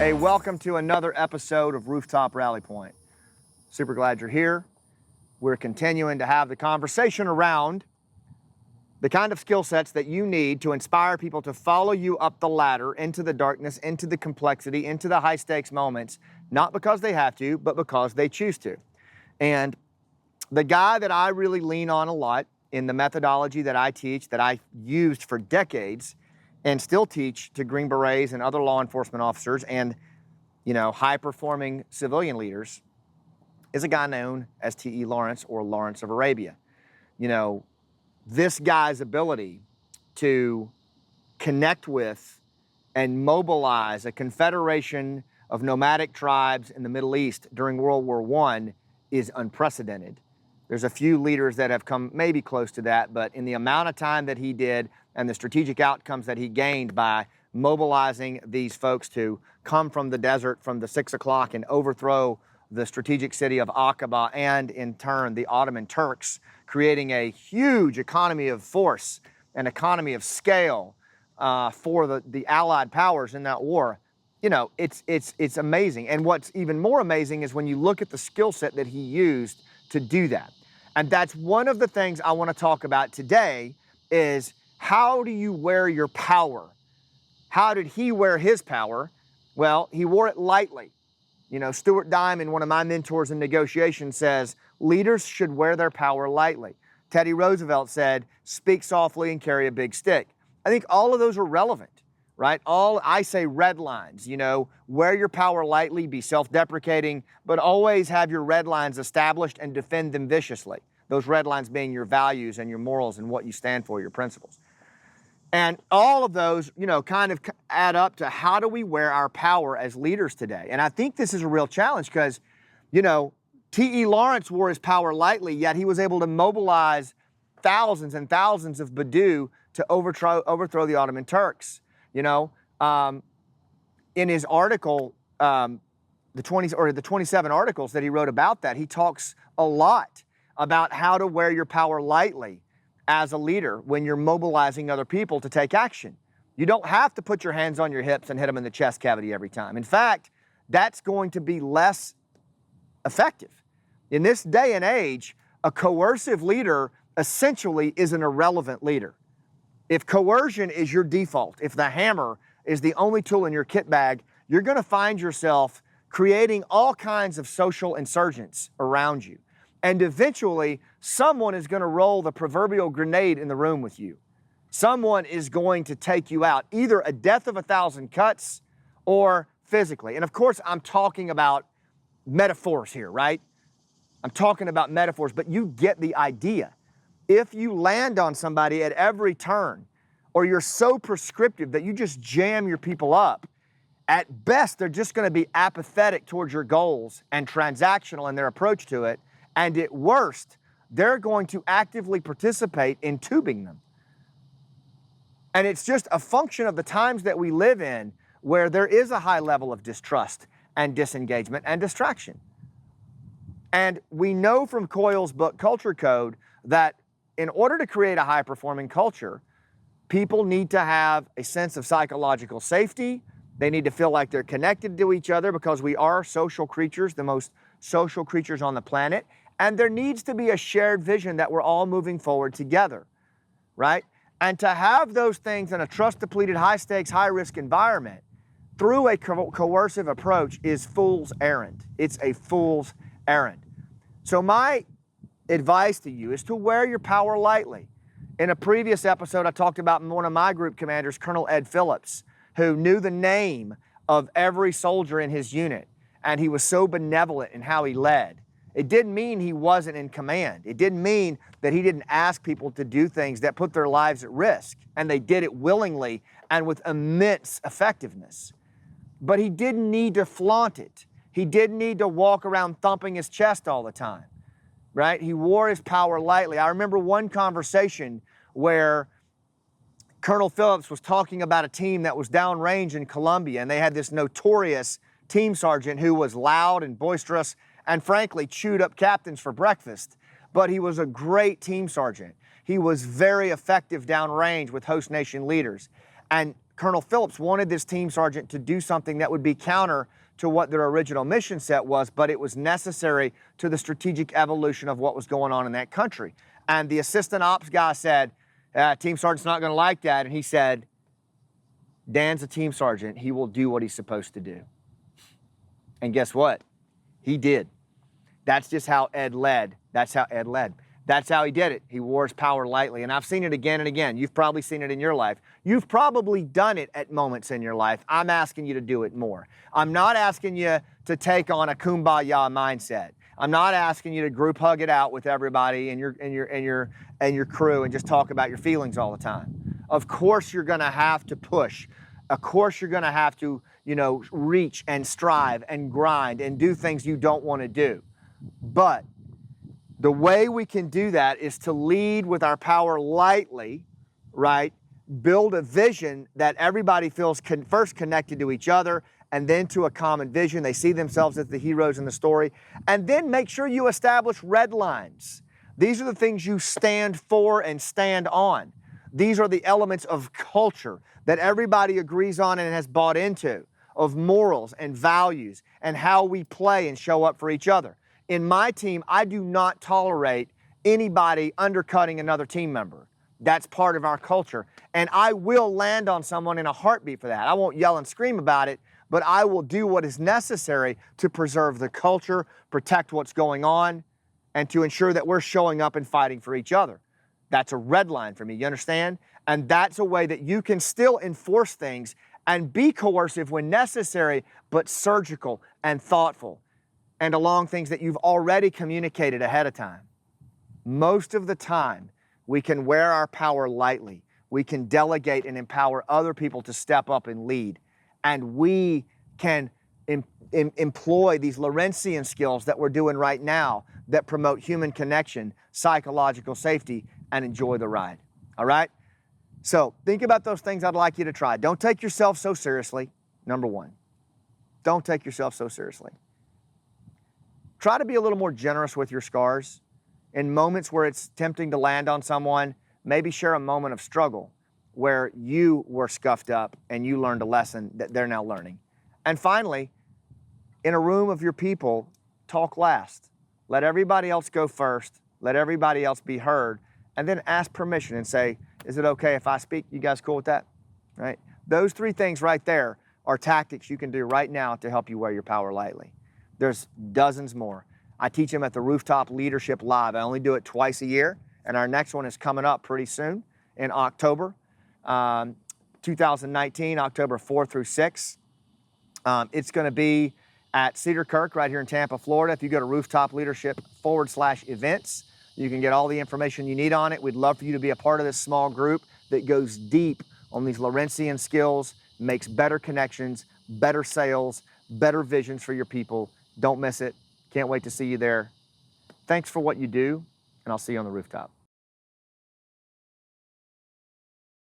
Hey, welcome to another episode of Rooftop Rally Point. Super glad you're here. We're continuing to have the conversation around the kind of skill sets that you need to inspire people to follow you up the ladder into the darkness, into the complexity, into the high stakes moments, not because they have to, but because they choose to. And the guy that I really lean on a lot in the methodology that I teach, that I used for decades and still teach to Green Berets and other law enforcement officers and, high-performing civilian leaders, is a guy known as T.E. Lawrence, or Lawrence of Arabia. This guy's ability to connect with and mobilize a confederation of nomadic tribes in the Middle East during World War I is unprecedented. There's a few leaders that have come maybe close to that, but in the amount of time that he did and the strategic outcomes that he gained by mobilizing these folks to come from the desert from the 6 o'clock and overthrow the strategic city of Aqaba and in turn the Ottoman Turks, creating a huge economy of force and economy of scale for the Allied powers in that war. It's amazing. And what's even more amazing is when you look at the skill set that he used to do that. And that's one of the things I want to talk about today is how do you wear your power? How did he wear his power? Well, he wore it lightly. Stuart Diamond, one of my mentors in negotiation, says leaders should wear their power lightly. Teddy Roosevelt said, speak softly and carry a big stick. I think all of those are relevant, right? I say red lines, wear your power lightly, be self-deprecating, but always have your red lines established and defend them viciously. Those red lines being your values and your morals and what you stand for, your principles. And all of those, kind of add up to how do we wear our power as leaders today? And I think this is a real challenge because, T.E. Lawrence wore his power lightly, yet he was able to mobilize thousands and thousands of Badu to overthrow the Ottoman Turks. In his article, the 27 articles that he wrote about that, he talks a lot about how to wear your power lightly as a leader when you're mobilizing other people to take action. You don't have to put your hands on your hips and hit them in the chest cavity every time. In fact, that's going to be less effective. In this day and age, a coercive leader essentially is an irrelevant leader. If coercion is your default, if the hammer is the only tool in your kit bag, you're going to find yourself creating all kinds of social insurgents around you. And eventually, someone is going to roll the proverbial grenade in the room with you. Someone is going to take you out, either a death of 1,000 cuts or physically. And of course, I'm talking about metaphors here, right? I'm talking about metaphors, but you get the idea. If you land on somebody at every turn, or you're so prescriptive that you just jam your people up, at best, they're just going to be apathetic towards your goals and transactional in their approach to it. And at worst, they're going to actively participate in tubing them. And it's just a function of the times that we live in where there is a high level of distrust and disengagement and distraction. And we know from Coyle's book, Culture Code, that in order to create a high-performing culture, people need to have a sense of psychological safety. They need to feel like they're connected to each other because we are social creatures, the most social creatures on the planet. And there needs to be a shared vision that we're all moving forward together, right? And to have those things in a trust-depleted, high-stakes, high-risk environment through a coercive approach is fool's errand. It's a fool's errand. So my advice to you is to wear your power lightly. In a previous episode, I talked about one of my group commanders, Colonel Ed Phillips, who knew the name of every soldier in his unit, and he was so benevolent in how he led. It didn't mean he wasn't in command. It didn't mean that he didn't ask people to do things that put their lives at risk, and they did it willingly and with immense effectiveness. But he didn't need to flaunt it. He didn't need to walk around thumping his chest all the time, right? He wore his power lightly. I remember one conversation where Colonel Phillips was talking about a team that was downrange in Colombia, and they had this notorious team sergeant who was loud and boisterous and frankly chewed up captains for breakfast. But he was a great team sergeant. He was very effective downrange with host nation leaders. And Colonel Phillips wanted this team sergeant to do something that would be counter to what their original mission set was, but it was necessary to the strategic evolution of what was going on in that country. And the assistant ops guy said, team sergeant's not going to like that. And he said, Dan's a team sergeant. He will do what he's supposed to do. And guess what? He did. That's just how Ed led. That's how Ed led. That's how he did it. He wore his power lightly. And I've seen it again and again. You've probably seen it in your life. You've probably done it at moments in your life. I'm asking you to do it more. I'm not asking you to take on a kumbaya mindset. I'm not asking you to group hug it out with everybody and your crew and just talk about your feelings all the time. Of course you're going to have to push. Of course you're going to have to, reach and strive and grind and do things you don't want to do. But the way we can do that is to lead with our power lightly, right? Build a vision that everybody feels first connected to each other and then to a common vision. They see themselves as the heroes in the story. And then make sure you establish red lines. These are the things you stand for and stand on. These are the elements of culture that everybody agrees on and has bought into, of morals and values and how we play and show up for each other. In my team, I do not tolerate anybody undercutting another team member. That's part of our culture. And I will land on someone in a heartbeat for that. I won't yell and scream about it, but I will do what is necessary to preserve the culture, protect what's going on, and to ensure that we're showing up and fighting for each other. That's a red line for me, you understand? And that's a way that you can still enforce things and be coercive when necessary, but surgical and thoughtful, and along things that you've already communicated ahead of time. Most of the time, we can wear our power lightly. We can delegate and empower other people to step up and lead. And we can employ these Lawrenceian skills that we're doing right now that promote human connection, psychological safety, and enjoy the ride. All right? So think about those things I'd like you to try. Don't take yourself so seriously, number one. Don't take yourself so seriously. Try to be a little more generous with your scars. In moments where it's tempting to land on someone, maybe share a moment of struggle where you were scuffed up and you learned a lesson that they're now learning. And finally, in a room of your people, talk last. Let everybody else go first. Let everybody else be heard. And then ask permission and say, is it okay if I speak? You guys cool with that? Right? Those three things right there are tactics you can do right now to help you wear your power lightly. There's dozens more. I teach them at the Rooftop Leadership Live. I only do it twice a year, and our next one is coming up pretty soon in October 2019, October 4 through 6. It's going to be at Cedar Kirk right here in Tampa, Florida. If you go to Rooftop Leadership /events, you can get all the information you need on it. We'd love for you to be a part of this small group that goes deep on these Lawrenceian skills, makes better connections, better sales, better visions for your people. Don't miss it. Can't wait to see you there. Thanks for what you do, and I'll see you on the rooftop.